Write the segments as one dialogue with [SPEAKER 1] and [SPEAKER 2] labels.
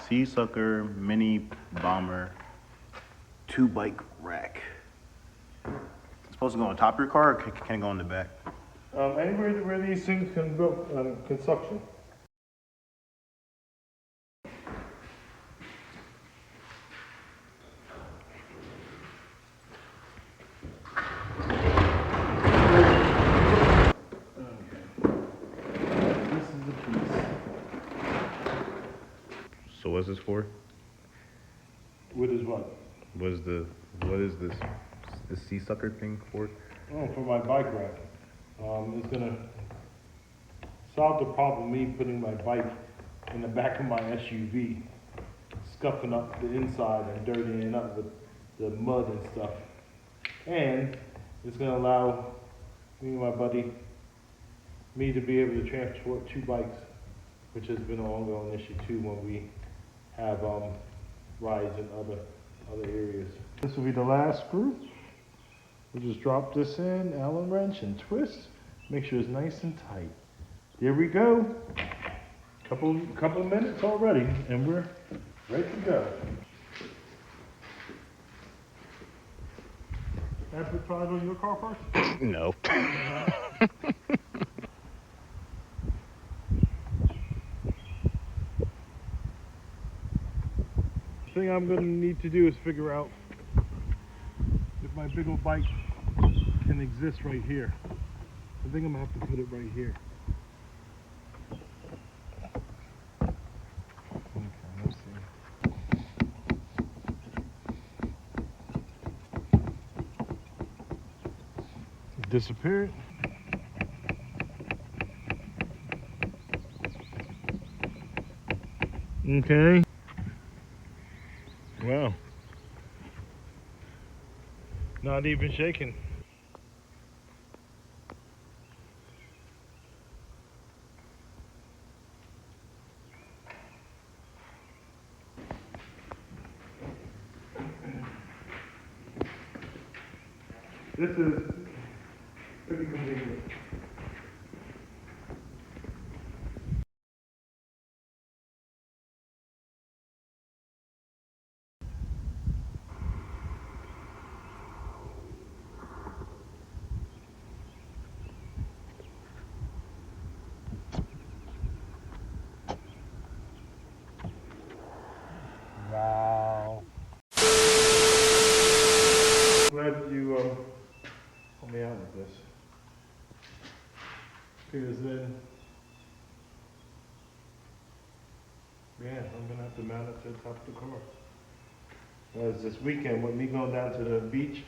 [SPEAKER 1] Seasucker mini bomber 2-bike rack. It's supposed to go on top of your car, or can it go in the back?
[SPEAKER 2] Anywhere where these things can go, can suction.
[SPEAKER 1] So what's this for?
[SPEAKER 2] What is what?
[SPEAKER 1] What is this Seasucker thing for?
[SPEAKER 2] Oh, for my bike rack. It's gonna solve the problem of me putting my bike in the back of my SUV, scuffing up the inside and dirtying it up with the mud and stuff. And it's gonna allow me and my buddy, me to be able to transport 2 bikes, which has been an ongoing issue too when we have rides in other areas. This will be the last screw. We'll just drop this in, Allen wrench, and twist. Make sure it's nice and tight. There we go. Couple of minutes already, and we're ready to go. Advertise on your car first?
[SPEAKER 1] No.
[SPEAKER 2] The thing I'm gonna need to do is figure out if my big old bike can exist right here. I think I'm gonna have to put it right here. Okay, let's see. Disappeared. Okay. Wow. Not even shaking. This is pretty convenient. Wow. Glad you helped me out with this. Because then, yeah, I'm gonna have to mount it to the top of the car. Whereas this weekend, with me going down to the beach,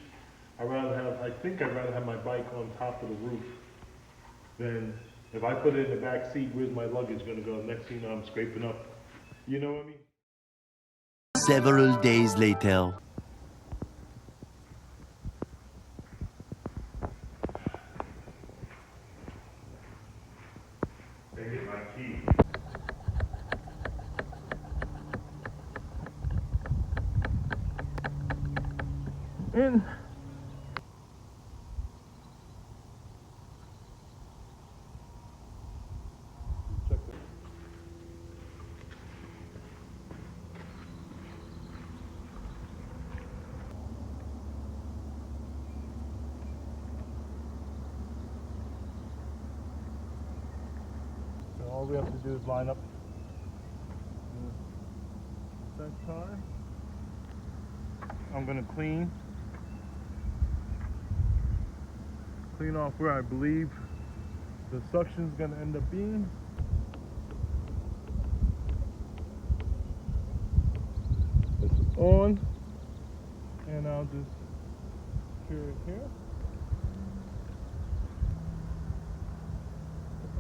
[SPEAKER 2] I think I'd rather have my bike on top of the roof than if I put it in the back seat, where's my luggage gonna go? Next thing you know, I'm scraping up. You know what I mean?
[SPEAKER 3] Several days later.
[SPEAKER 2] They get my key. In. Check this. So all we have to do is line up the front tire. I'm gonna clean off where I believe the suction's gonna end up being. This is on, and I'll just secure it here,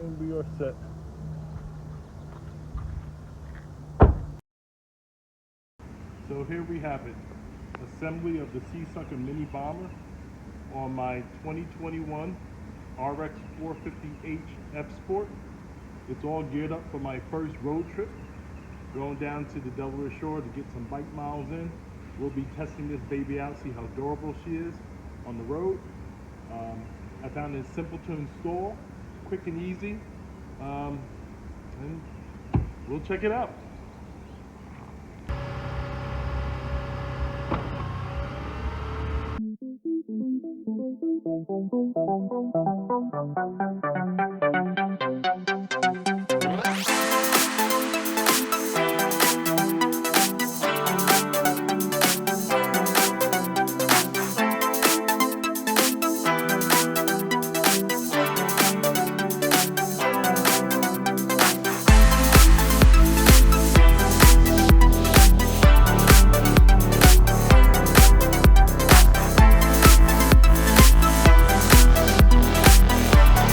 [SPEAKER 2] and we are set. So here we have it, assembly of the Seasucker mini bomber on my 2021 RX 450H F Sport. It's all geared up for my first road trip, going down to the Delaware Shore to get some bike miles in. We'll be testing this baby out, see how durable she is on the road. I found it simple to install, quick and easy, and we'll check it out.